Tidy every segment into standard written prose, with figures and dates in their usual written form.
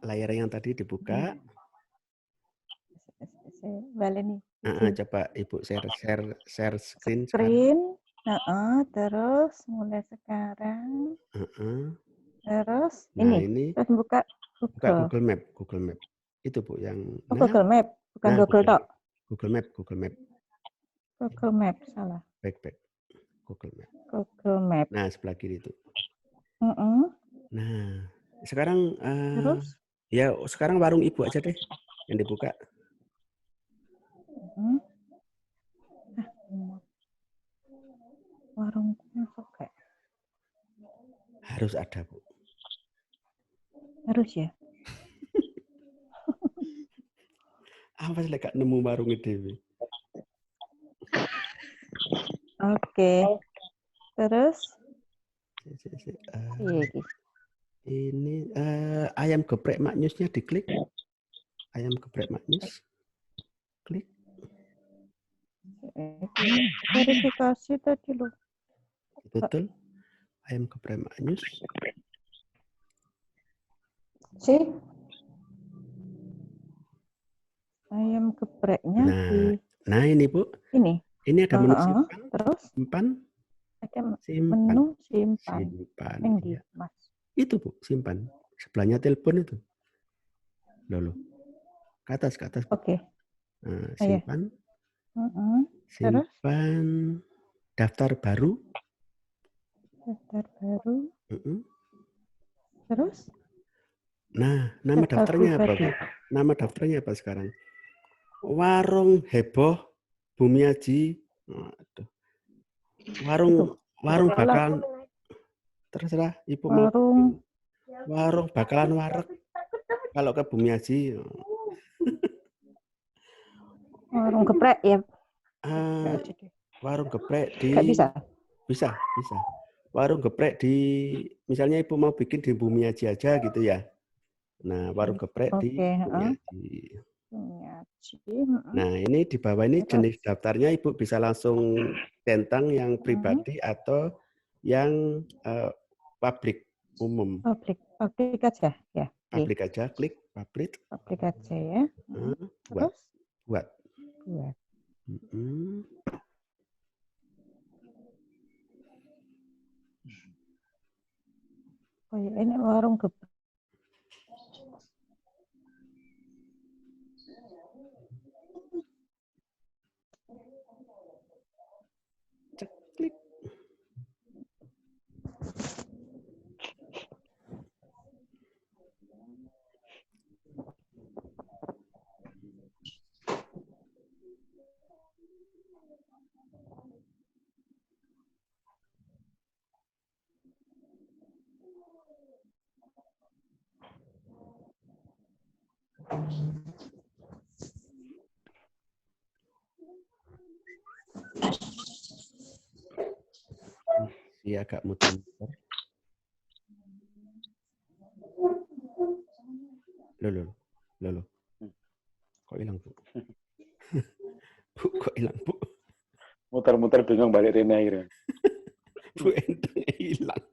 layar yang tadi dibuka. Baleni. Coba Ibu share screen sekarang. Screen. Terus mulai sekarang. Terus Nah, ini. Terus buka Google. Google Map. Itu Bu yang Google Map, bukan Google Doc. Google Map. Google Map, salah. Back. Google Map. Google Map. Nah, sebelah kiri itu. Nah, sekarang terus? Ya, sekarang warung Ibu aja deh yang dibuka. Warung oke. Harus ada, Bu. Harus ya? Apa sih gak nemu warung dewe? Oke. Terus? Ini ayam geprek maknyusnya diklik. Ayam geprek maknyus. Klik. Verifikasi tadi loh. Betul. Ayam geprek maknyus. Ayam gepreknya nah ini Bu. Ini ada menu simpan. Terus? Simpan. Ada menu simpan. Ya. Itu Bu, simpan. Sebelahnya telepon itu. Loh. Ke atas. Oke. Nah, simpan. Terus? Simpan daftar baru. Terus? Nah, nama daftarnya apa, Bu? Nama daftarnya apa sekarang? Warung Heboh Bumiaji. Warung bakalan terserah Ibu mau. Warung bakalan wareg. Kalau ke Bumiaji. Warung geprek ya. Warung geprek di. Gak bisa. Bisa. Warung geprek di, misalnya Ibu mau bikin di Bumiaji aja gitu ya. Nah, warung geprek di Bumiaji. Nah, ini di bawah ini jenis daftarnya Ibu bisa langsung centang yang pribadi atau yang publik umum. Publik aja ya. Publik aja, klik publik. Publik aja ya. Buat. Oh ya, ini warung geprek. Klik. Iya, agak muter-muter. Loh. Kok hilang, Bu? Bu, kok hilang, Bu? Muter-muter bingung balik Rene akhirnya. Bu, enteng hilang.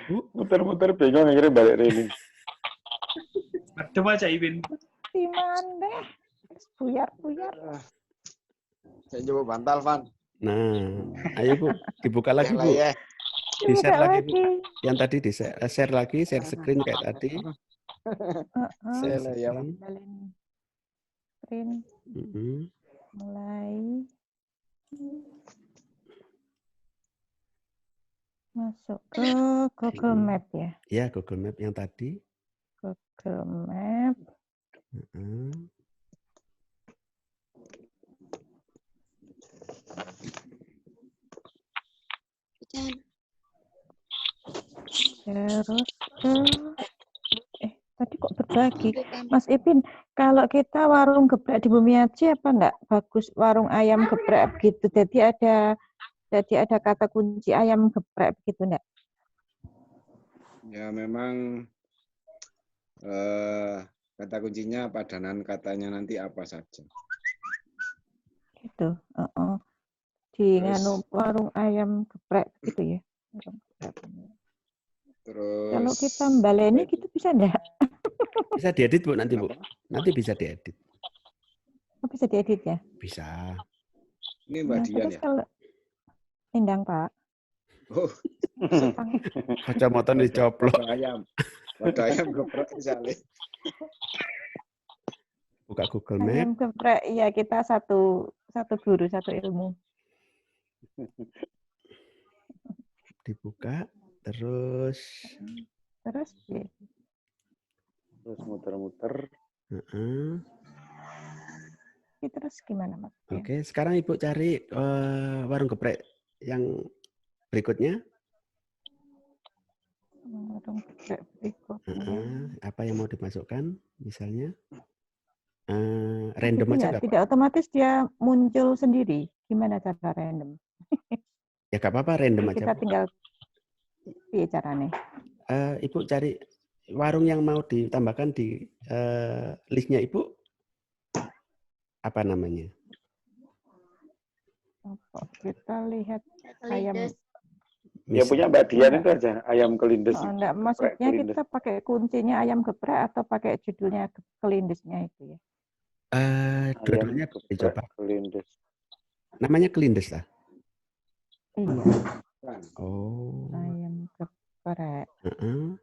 Bu, muter-muter bingung akhirnya balik Rene. Coba Caibin. Timan deh. Buyar. Saya coba bantal, Van. Nah, ayo Bu, dibuka lagi Bu. Di-share lagi Bu. Yang tadi di-share lagi, share screen kayak tadi. Share ya. Screen. Mulai. Masuk ke Google Map ya. Ya, Google Map yang tadi. Google Map. Terus ke tadi kok berbagi Mas Ipin, kalau kita warung geprek di Bumiaji apa enggak bagus warung ayam geprek gitu, jadi ada kata kunci ayam geprek begitu enggak? Ya memang kata kuncinya padanan katanya nanti apa saja gitu. Di nganu warung ayam geprek gitu ya. Terus kalau kita baleni gitu bisa bisa enggak? Bisa diedit, Bu, nanti, Bu. Nanti bisa diedit. Oh, bisa diedit ya? Bisa. Ini Mbak Nah, Dian terus ya? kalau Endang, Pak. Oh, Kacamata dicoplok. Wadah ayam. Wadah ayam geprek misalnya. Buka Google Map. Ayam geprek, iya kita satu guru, satu ilmu. Dibuka. Terus. Terus, ya. Terus muter-muter. Terus gimana, Mas? Oke, sekarang Ibu cari warung geprek yang berikutnya. Warung geprek berikutnya. Apa yang mau dimasukkan, misalnya? Random Itu aja ya, nggak, Pak? tidak otomatis dia muncul sendiri. Gimana cara random? Ya nggak apa-apa, random aja, Kita Bu. tinggal piye caranya? Ibu cari warung yang mau ditambahkan di listnya Ibu. Apa namanya? Kita lihat ayam. Ya punya Mbak Dian itu aja, ayam kelindes. Oh, enggak, maksudnya kita pakai kuncinya ayam geprek atau pakai judulnya kelindesnya itu ya? Dua-duanya dicoba. Kelindes. Namanya kelindes lah. Iya. Oh. Ayam geprek. Ayam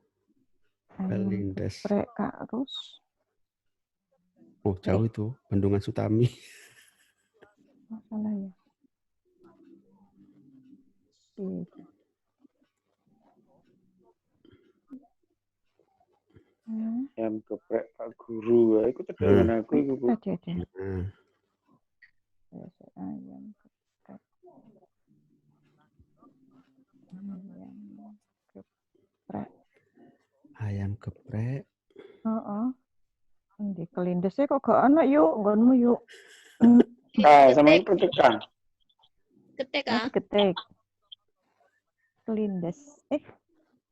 Kelindes. geprek Kak Rus. Oh, jauh itu, Bendungan Sutami. Masalah ya. Ayam geprek Pak Guru, ikut dengan aku itu, Bu. Ada. Ayam geprek. Di kelindesnya kok gak ana yuk, nggonmu yuk. Sama itu ketik. Ketik Mas ketik. Kelindes.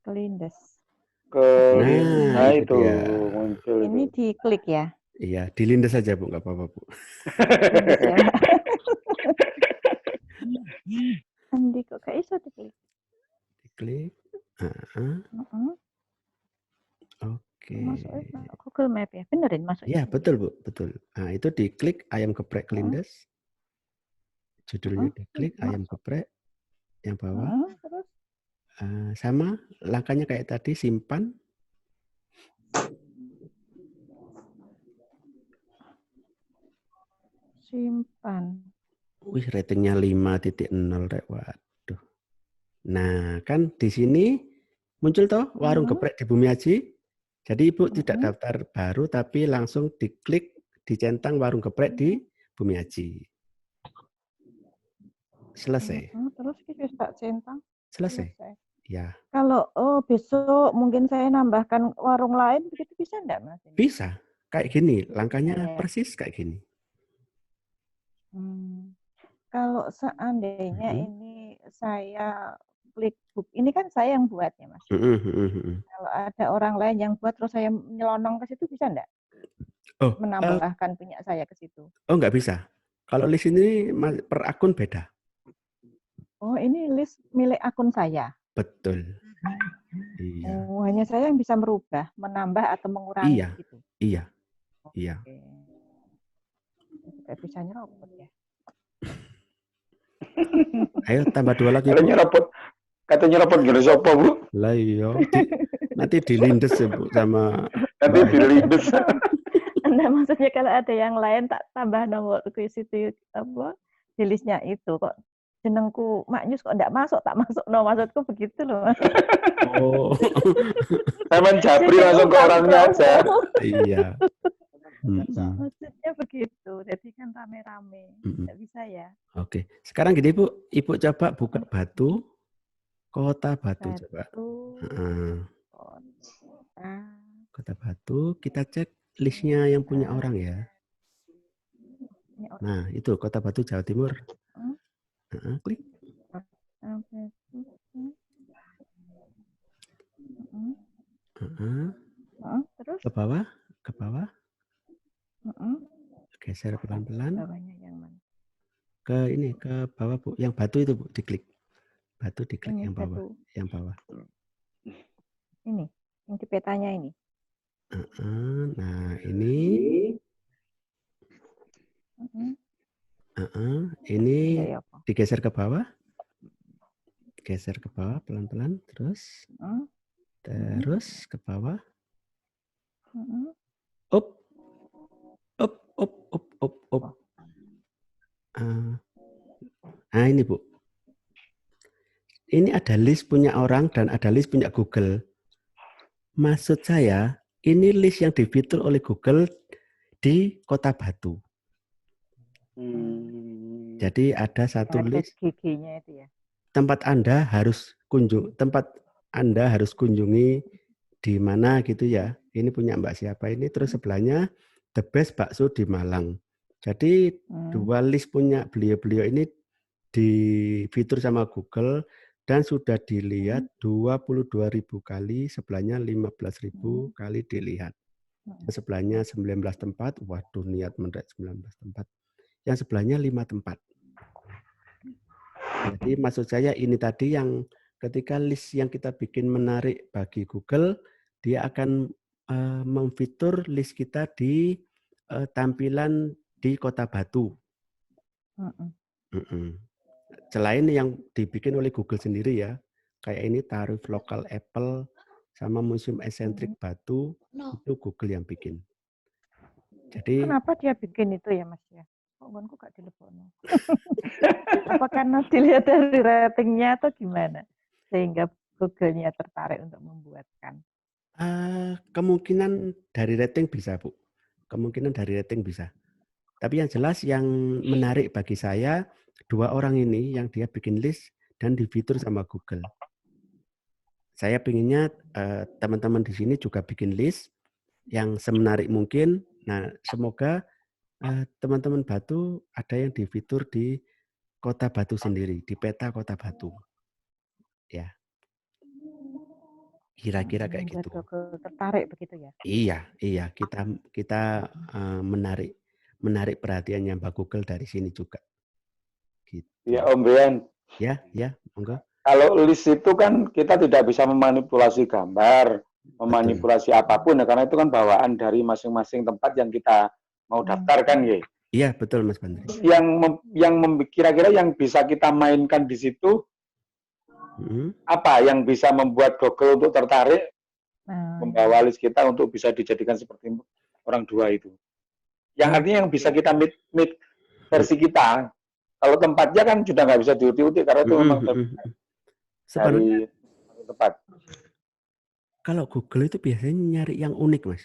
Kelindes. Nah, itu dia. Muncul. Ini diklik ya? Iya, dilindes saja, Bu, nggak apa-apa, Bu. Lindes ya, Pak. Andi kok gak iso diklik? Diklik. Oke. Masuknya Google Map ya, benerin masuknya. Iya, betul, Bu, betul. Nah, itu diklik ayam geprek kelindes. Judulnya diklik ayam geprek yang bawah. Terus? Sama langkahnya kayak tadi, simpan. Simpan. Wih, ratingnya 5.0, Rek. Waduh. Nah, kan di sini muncul toh warung geprek di Bumi Aji. Jadi Ibu tidak daftar baru, tapi langsung diklik, dicentang warung geprek di Bumi Aji. Selesai. Terus kita tak centang. Selesai. Ya. Kalau besok mungkin saya nambahkan warung lain, begitu bisa enggak, Mas? Bisa. Kayak gini, langkahnya persis kayak gini. Kalau seandainya ini saya klik book, ini kan saya yang buat ya, Mas. Kalau ada orang lain yang buat terus saya nyelonong ke situ bisa enggak? Menambahkan punya saya ke situ. Oh, enggak bisa. Kalau list ini per akun beda. Oh, ini list milik akun saya. Betul. Iya. Oh, hanya saya yang bisa merubah, menambah atau mengurangi gitu. Iya. Iya. Kayak bisa nyerobot ya. Ayo tambah 2 lagi, Bu. Katanya nyerobot gak siapa, Bu? Lah iya. Nanti dilindes ya, Bu, sama nanti dilindes. Anda maksudnya kalau ada yang lain tak tambah nomor situ apa di listnya itu kok jenengku Maknyus kok enggak masuk, tak masuk no, maksudku begitu loh. Oh. Taman Japri langsung ke orangnya aja. Iya. Maksudnya begitu, jadi kan rame-rame. Tidak bisa ya. Oke, sekarang gini Bu, Ibu coba buka Batu, Kota Batu coba. Kota Batu, kita cek listnya yang punya orang ya. Nah, itu Kota Batu, Jawa Timur. Klik. Terus? Ke bawah, ke bawah. Geser pelan-pelan. Ke ini, ke bawah Bu. Yang batu itu Bu, diklik. Batu diklik ini yang bawah. Batu. Yang bawah. Ini, yang di petanya ini. Nah, ini. Ini Iya, ya, Pak. digeser ke bawah. Geser ke bawah pelan-pelan. Terus. Terus ke bawah. Up. Up, up, up, up, up. Nah, ini Bu. Ini ada list punya orang dan ada list punya Google. Maksud saya, ini list yang difitur oleh Google di Kota Batu. Jadi ada satu list GG-nya itu ya. tempat Anda harus kunjungi di mana gitu ya. Ini punya Mbak siapa ini, terus sebelahnya the best bakso di Malang. Jadi dua list punya beliau-beliau ini di fitur sama Google dan sudah dilihat 22.000 kali, sebelahnya 15.000 kali dilihat. Yang sebelahnya 19 tempat, waduh niat mendarat 19 tempat. Yang sebelahnya 5 tempat. Jadi maksud saya ini tadi yang ketika list yang kita bikin menarik bagi Google, dia akan memfitur list kita di tampilan di Kota Batu. Selain yang dibikin oleh Google sendiri ya, kayak ini tarif lokal Apple sama Museum Esentrik Batu, itu Google yang bikin. Jadi Kenapa dia bikin itu ya, Mas ya? Kok gonku gak telepon? Apa karena dilihat dari ratingnya atau gimana? Sehingga Google-nya tertarik untuk membuatkan. kemungkinan dari rating bisa, Bu. Kemungkinan dari rating bisa. Tapi yang jelas yang menarik bagi saya, dua orang ini yang dia bikin list dan difitur sama Google. Saya pinginnya teman-teman di sini juga bikin list yang semenarik mungkin. Nah, semoga teman-teman Batu ada yang difitur di Kota Batu sendiri, di peta Kota Batu. Ya. Kira-kira kayak Membuat gitu. Google tertarik begitu ya? Iya, kita menarik perhatiannya Mbak Google dari sini juga. Gitu. Ya Om Brian. Ya, monggo. Kalau list itu kan kita tidak bisa memanipulasi gambar, memanipulasi apapun ya, karena itu kan bawaan dari masing-masing tempat yang kita mau daftarkan ya. Iya, betul Mas Bandri. Kira-kira yang bisa kita mainkan di situ apa yang bisa membuat Google untuk tertarik membawa list kita untuk bisa dijadikan seperti orang dua itu. Yang artinya yang bisa kita meet versi kita. Kalau tempatnya kan sudah nggak bisa diutik-utik karena itu memang dari tempat. Kalau Google itu biasanya nyari yang unik, Mas.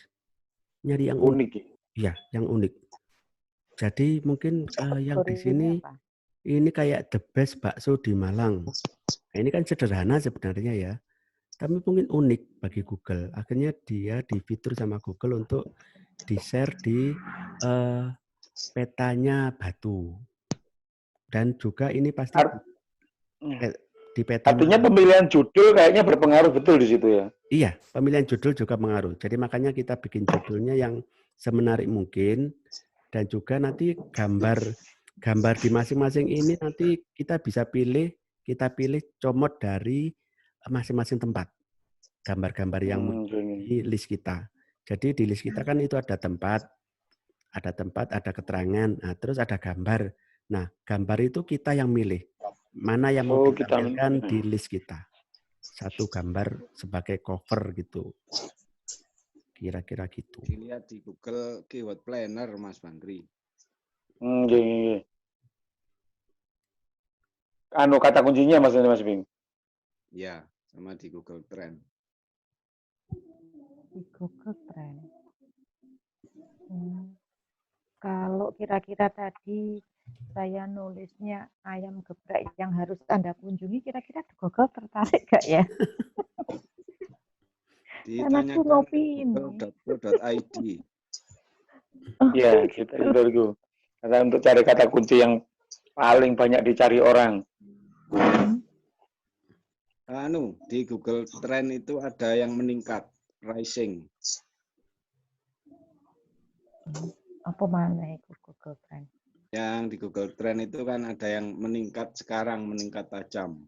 Nyari yang unik. Iya, yang unik. Jadi mungkin yang di sini ini kayak the best bakso di Malang. Nah, ini kan sederhana sebenarnya ya. Tapi mungkin unik bagi Google. Akhirnya dia difitur sama Google untuk di-share di petanya Batu. Dan juga ini pasti di petanya. Artinya pemilihan judul kayaknya berpengaruh betul di situ ya? Iya, pemilihan judul juga mengaruh. Jadi makanya kita bikin judulnya yang semenarik mungkin. Dan juga nanti gambar di masing-masing ini nanti kita bisa pilih comot dari masing-masing tempat. Gambar-gambar yang di list kita. Jadi di list kita kan itu ada tempat, ada keterangan, nah, terus ada gambar. Nah, gambar itu kita yang milih. Mana yang mau kita tampilkan di list kita. Satu gambar sebagai cover gitu. Kira-kira gitu. Dilihat di Google Keyword Planner, Mas Bandri. Kata kuncinya Mas Bing? Ya, sama di Google Trend. Di Google Trend. Kalau kira-kira tadi saya nulisnya ayam geprek yang harus Anda kunjungi, kira-kira Google tertarik gak ya? Ditanyakan google.co.id. Iya, kita itu. Karena untuk cari kata kunci yang paling banyak dicari orang. Di Google Trend itu ada yang meningkat, rising. Apa mana itu Google Trend? Yang di Google Trend itu kan ada yang meningkat sekarang, meningkat tajam.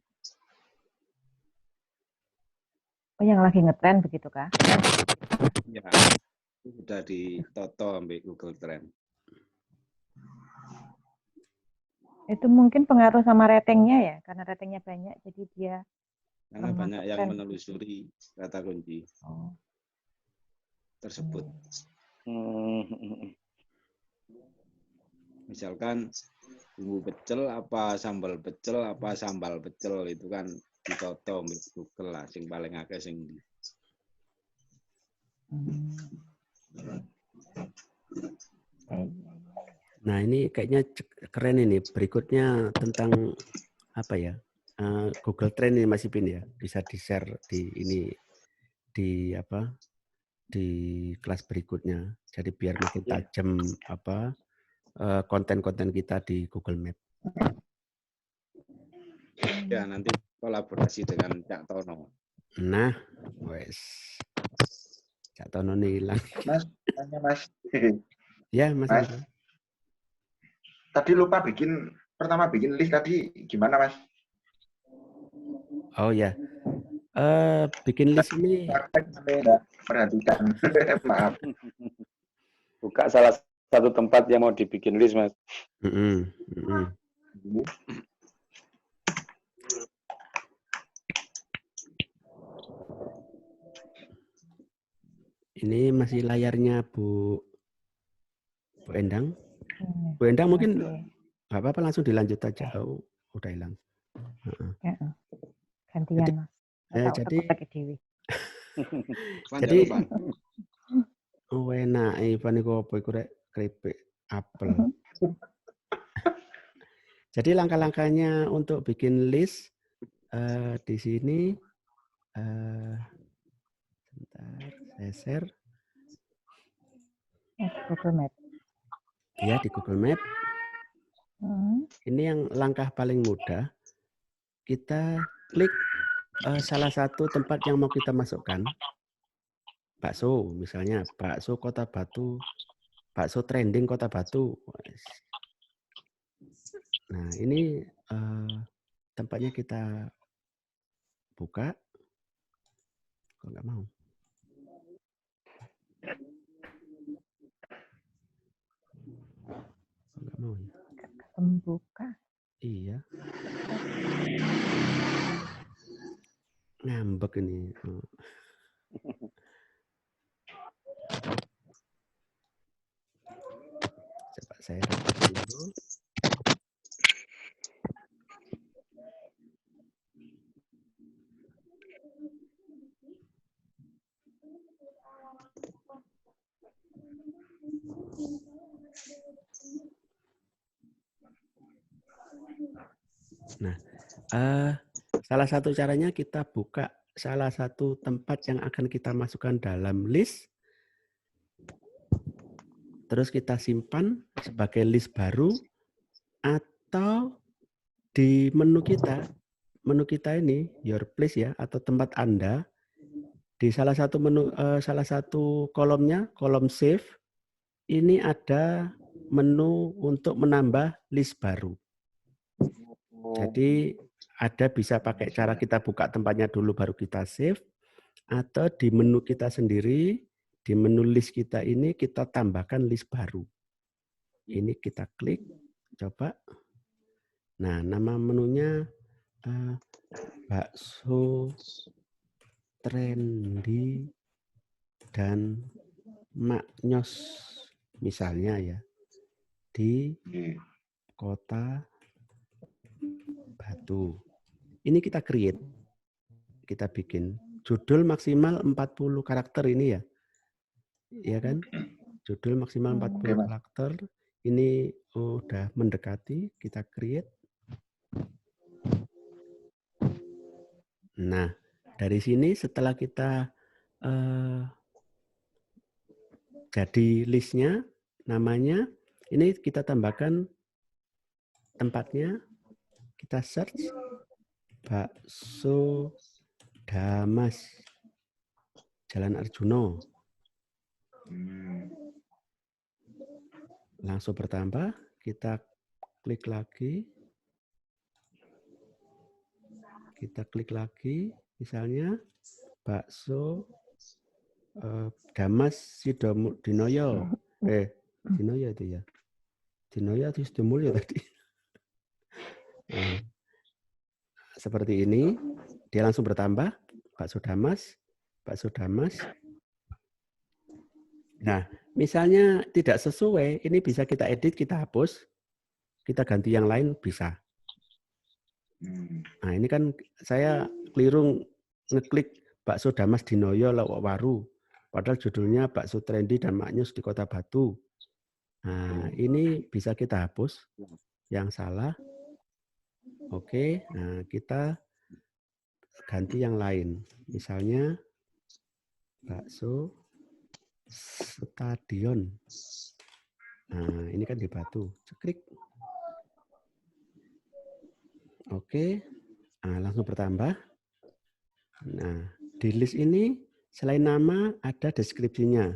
Oh, yang lagi ngetren begitu kah? Ya, sudah ditoto sampai Google Trend. Itu mungkin pengaruh sama ratingnya ya, karena ratingnya banyak, jadi dia Karena banyak yang menelusuri kata kunci tersebut. Misalkan bumbu pecel apa sambal pecel itu kan ditoto di Google lah, sing paling akeh sing di. Nah, ini kayaknya keren ini. Berikutnya tentang apa ya? Google Trend ini Mas Ipin ya. Bisa di-share di ini di apa? Di kelas berikutnya. Jadi biar makin tajam apa konten-konten kita di Google Map. Ya, nanti kolaborasi dengan Cak Tono. Nah, wes. Cak Tono nih hilang. Mas, tanya Mas. Ya, Mas. Mas. Tadi lupa pertama bikin list tadi gimana, Mas? Oh ya. Bikin list ini perhatikan. Maaf. Buka salah satu tempat yang mau dibikin list, Mas. Ini masih layarnya Bu Endang. Bu Endang mungkin nggak apa-apa, langsung dilanjut aja. Oh, udah hilang. Gantian, Mas. Jadi enak Ivan iku apa iku rek keripik apel. Jadi langkah-langkahnya untuk bikin list di sini sebentar, saya share. Google Map. Ya, di Google Map. Ini yang langkah paling mudah. Kita klik salah satu tempat yang mau kita masukkan. Bakso misalnya, bakso Kota Batu, bakso trending Kota Batu. Nah, ini tempatnya kita buka. Kok nggak mau? Kok nggak mau ya? Pembuka. Iya. Ngambek ini. Coba saya dulu. Nah, salah satu caranya kita buka salah satu tempat yang akan kita masukkan dalam list. Terus kita simpan sebagai list baru atau di menu kita ini your place ya, atau tempat Anda, di salah satu menu salah satu kolomnya, kolom save, ini ada menu untuk menambah list baru. Jadi ada bisa pakai cara kita buka tempatnya dulu baru kita save, atau di menu kita sendiri, di menu list kita ini kita tambahkan list baru. Ini kita klik, coba. Nah, nama menunya bakso trendy dan maknyos misalnya ya, di Kota Batu. Ini kita create, kita bikin judul maksimal 40 karakter ini ya. Iya kan? Judul maksimal 40 karakter. Ini udah mendekati, kita create. Nah, dari sini setelah kita jadi listnya, namanya, ini kita tambahkan tempatnya, kita search bakso Damas, Jalan Arjuno. Langsung bertambah, kita klik lagi. Kita klik lagi, misalnya bakso Damas Dinoyo. Dinoyo itu ya. Dinoyo atau Sidomulyo tadi. Seperti ini, dia langsung bertambah. Bakso Damas. Nah, misalnya tidak sesuai, ini bisa kita edit, kita hapus, kita ganti yang lain bisa. Nah, ini kan saya keliru ngeklik bakso Damas Dinoyo Lawak Waru. Padahal judulnya bakso trendy dan maknyus di Kota Batu. Nah, ini bisa kita hapus yang salah. Oke, nah kita ganti yang lain. Misalnya bakso Stadion. Nah, ini kan di Batu. Klik. Oke, nah, langsung bertambah. Nah, di list ini selain nama ada deskripsinya.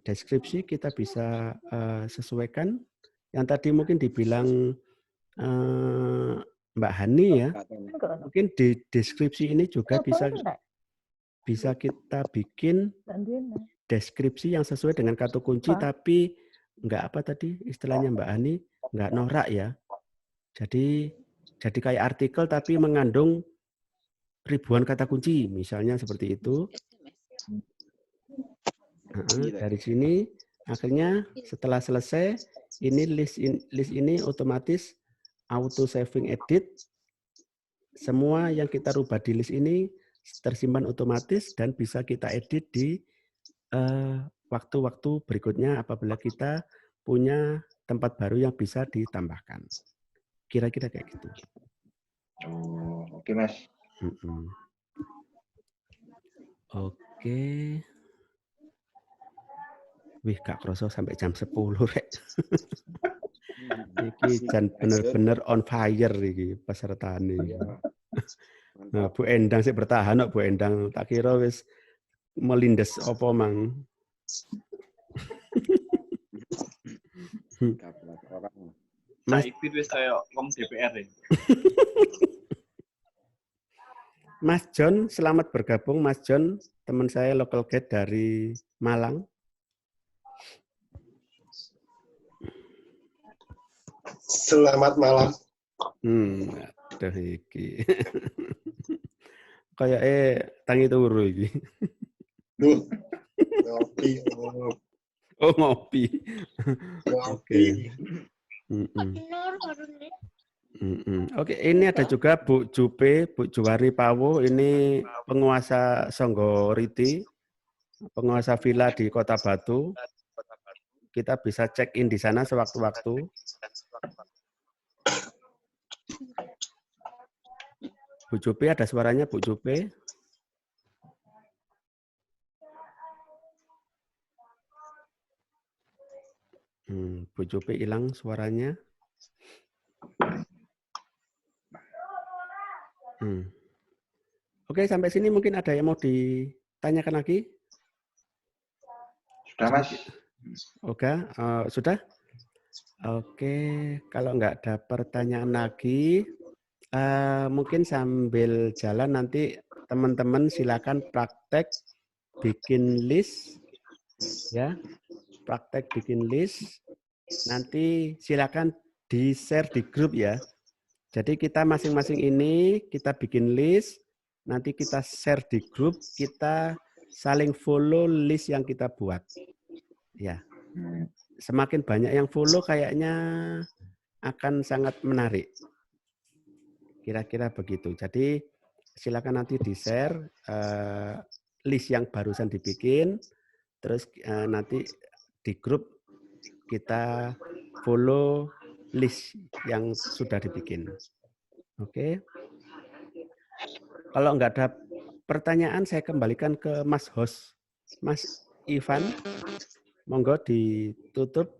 Deskripsi kita bisa sesuaikan. Yang tadi mungkin dibilang Mbak Hani ya, mungkin di deskripsi ini juga bisa kita bikin deskripsi yang sesuai dengan kata kunci, tapi nggak apa tadi istilahnya Mbak Hani, nggak norak ya. Jadi kayak artikel tapi mengandung ribuan kata kunci, misalnya seperti itu. Dari sini akhirnya setelah selesai, ini list ini otomatis auto saving edit. Semua yang kita rubah di list ini tersimpan otomatis dan bisa kita edit di waktu-waktu berikutnya apabila kita punya tempat baru yang bisa ditambahkan. Kira-kira kayak gitu. Oke, Mas. Oke. Wih, Kak Kroso sampai jam 10, Rek. Iki jan bener-bener on fire iki pesertane. Nah, Bu Endang sih bertahan kok Bu Endang. Tak kira wis melindes apa mang. Mas Ipin wis kaya wong DPR. Mas John, selamat bergabung Mas John, teman saya local guide dari Malang. Selamat malam. Aduh iki. Kayak tangi turu iki. Duh. Ngopi. Oh, ngopi. Oke. Oke, ini ada juga Bu Jupe, Bu Juwari Pawo, ini penguasa Songgoriti, penguasa villa di Kota Batu. Kita bisa check in di sana sewaktu-waktu. Bu Jupe, ada suaranya Bu Jupe? Bu Jupe hilang suaranya. Oke, sampai sini mungkin ada yang mau ditanyakan lagi? Sudah, Mas. Oke, sudah? Oke, kalau nggak ada pertanyaan lagi, mungkin sambil jalan nanti teman-teman silakan praktek bikin list, ya, praktek bikin list. Nanti silakan di-share di grup ya. Jadi kita masing-masing ini kita bikin list, nanti kita share di grup, kita saling follow list yang kita buat. Ya. Semakin banyak yang follow kayaknya akan sangat menarik. Kira-kira begitu. Jadi silakan nanti di-share list yang barusan dibikin, terus nanti di grup kita follow list yang sudah dibikin. Oke. Kalau nggak ada pertanyaan, saya kembalikan ke Mas host, Mas Ivan. Monggo ditutup,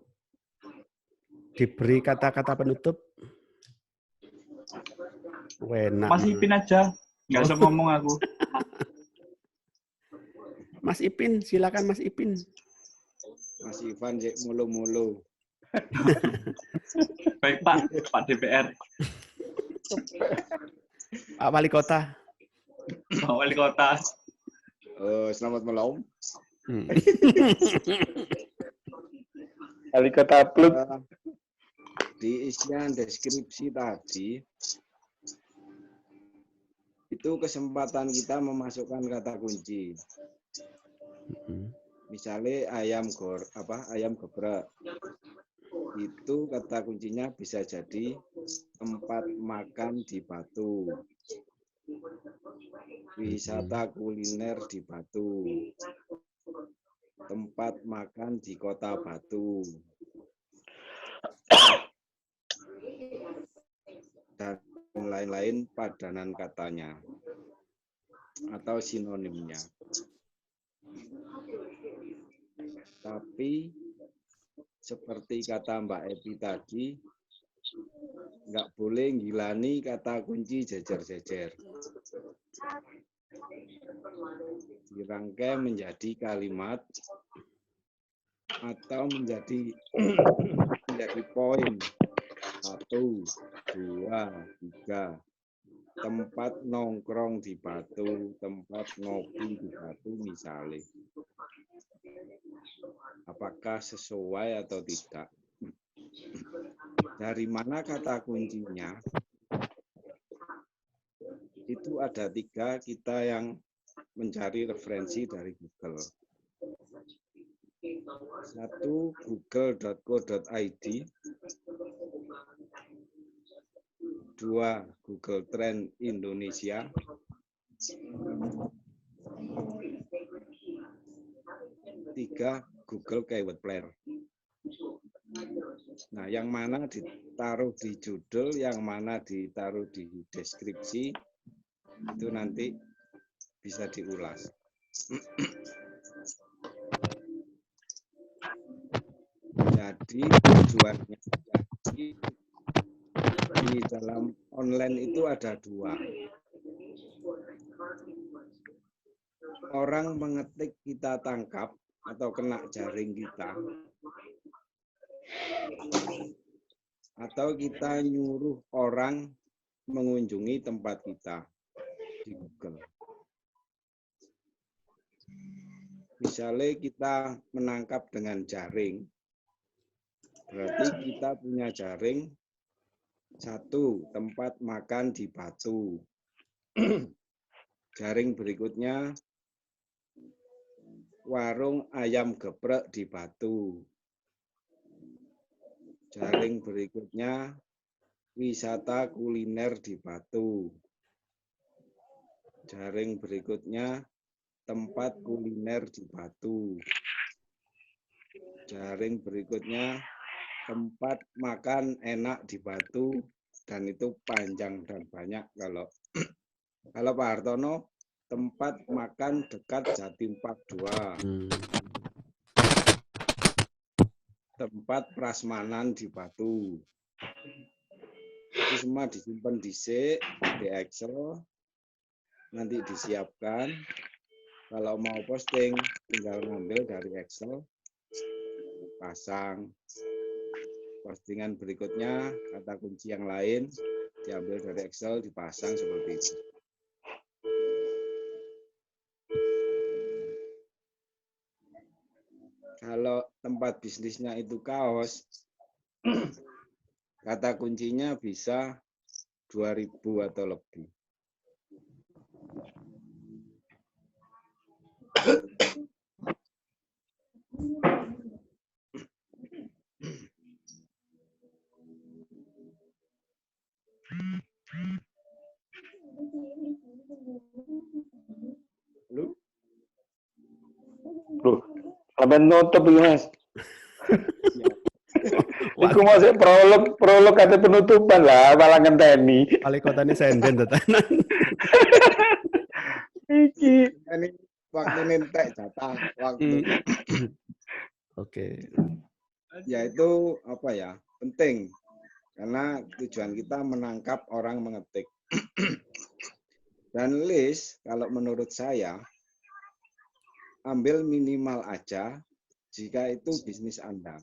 diberi kata-kata penutup. Enak. Mas Ipin aja, nggak usah ngomong aku. Mas Ipin, silakan Mas Ipin. Mas Ivan cek mulu-mulu. Baik Pak DPR. Pak Wali Kota. Pak Wali Kota. Selamat malam. Wali Kota Plut. Di isian deskripsi tadi, itu kesempatan kita memasukkan kata kunci. Misalnya ayam geprek. Itu kata kuncinya bisa jadi tempat makan di Batu. Wisata kuliner di Batu. Tempat makan di Kota Batu. Dan lain-lain padanan katanya atau sinonimnya. Tapi seperti kata Mbak Epi tadi, nggak boleh ngilani kata kunci jejer-jejer. Dirangkai menjadi kalimat atau menjadi poin. 1, 2, 3. Tempat nongkrong di Batu, tempat ngopi di Batu misalnya. Apakah sesuai atau tidak? Dari mana kata kuncinya? Itu ada 3 kita yang mencari referensi dari Google. 1, google.co.id. 2, Google Trend Indonesia. 3, Google Keyword Player. Nah, yang mana ditaruh di judul, yang mana ditaruh di deskripsi, itu nanti bisa diulas. Jadi tujuannya di dalam online itu ada 2. Orang mengetik kita tangkap atau kena jaring kita. Atau kita nyuruh orang mengunjungi tempat kita di Google. Misalnya kita menangkap dengan jaring, berarti kita punya jaring. 1, tempat makan di Batu. Jaring berikutnya, warung ayam geprek di Batu. Jaring berikutnya, wisata kuliner di Batu. Jaring berikutnya, tempat kuliner di Batu. Jaring berikutnya, tempat makan enak di Batu, dan itu panjang dan banyak. Kalau Pak Hartono, tempat makan dekat Jatim Park 2. Tempat prasmanan di Batu. Itu semua disimpan di Excel, nanti disiapkan. Kalau mau posting, tinggal ngambil dari Excel, pasang. Postingan berikutnya, kata kunci yang lain, diambil dari Excel, dipasang seperti itu. Kalau tempat bisnisnya itu kaos, kata kuncinya bisa 2.000 atau lebih. Loh, sampai nutup ini, Mas. Iku masih prolog kata penutupan lah, malah ngenteni. Wali kota ini senden tetanan. Iki. Ini waktu nentek jatah waktu. Oke. Ya itu apa ya, penting. Karena tujuan kita menangkap orang mengetik. Dan list, kalau menurut saya, ambil minimal aja jika itu bisnis Anda.